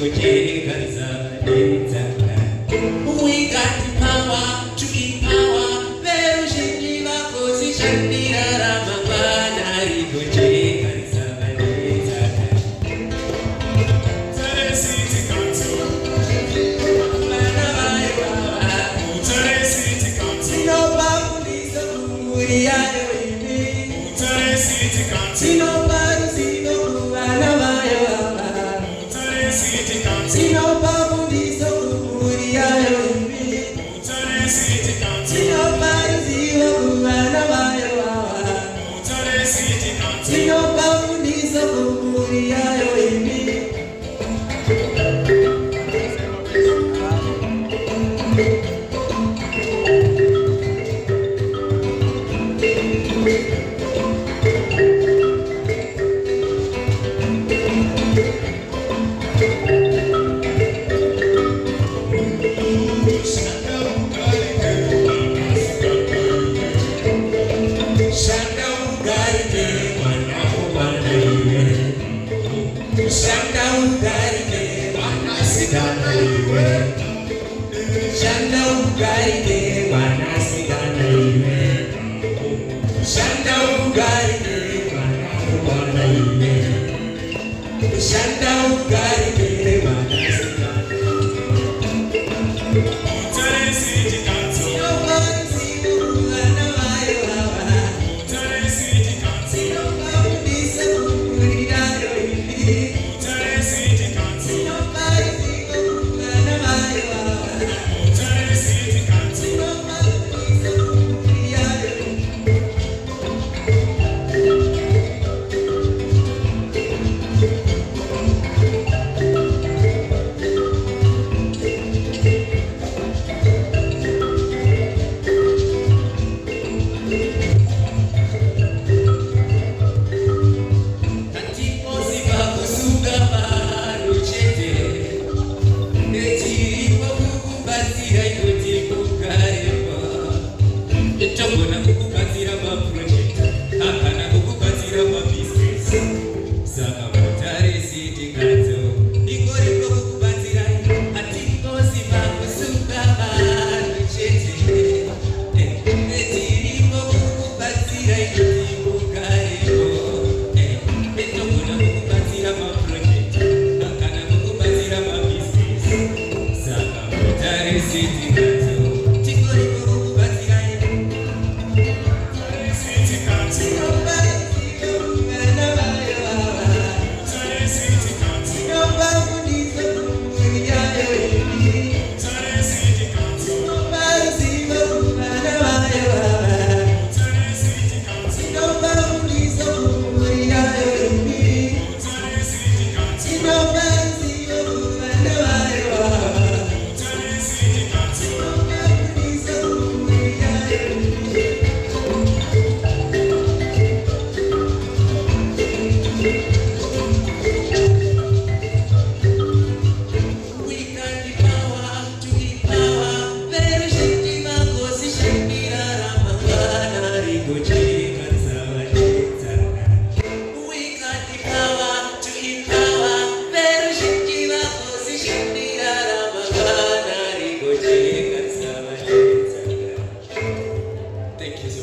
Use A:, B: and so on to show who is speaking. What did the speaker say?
A: We got the power to empower. Vero shinji vakosi shandira ramangwana rigoje kansavaneza.
B: Utare City Council.
A: Bana vayo baba.
B: Utare City Council.
A: Sino babulizo kuri ayo ibi.
B: Utare City Council.
A: Sino baruzigo kubana vayo baba.
B: Utare City Council.
A: Sino babulizo kuri ayo ibi.
B: Utare City Council.
A: Sino baruzigo kubana vayo baba.
B: Utare City Council.
A: Sino babulizo kuri ayo ibi. Shanda ugarike wana wana iwe. Shanda ugarike wana sigana iwe. Shanda ugarike wana sigana iwe. Shanda ugarike wana wana iwe. Shanda ugarike wana sigana.
B: Utare City Council.
A: Sino baruzigo kubana vayo baba.
B: Utare City Council.
A: Sino babulizo kuri ayo ibi.
B: Utare City Council.
A: Sino baruzigo kubana vayo baba.
B: Utare City Council.
A: Sino babulizo kuri ayo ibi. Tatipoziva kusuga mahalo chete. Nechirikwa kukubatsira inoti kugarema. Etogona kukubatsira maproject. Hakana kukubatsira mabusiness. Saka Utare City Council igoriko kukubatsira. Tatipoziva kusuga mahalo chete. Nechirikwa kukubatsira inoti kugarema. Etogona kukubatsira maproject. Hakana kukubatsira mabusiness. Saka Utare City Council tigoriko kukubatsira.
B: Utare City Council. Utare City Council. Utare City Council. Utare City Council. Utare City Council. Utare City Council.
A: We got the power to empower. Vero shinji vakosi shandira ramangwana rigoje kansavaneza. We got the power to empower. Vero shinji vakosi shandira ramangwana rigoje kansavaneza. Thank you so much.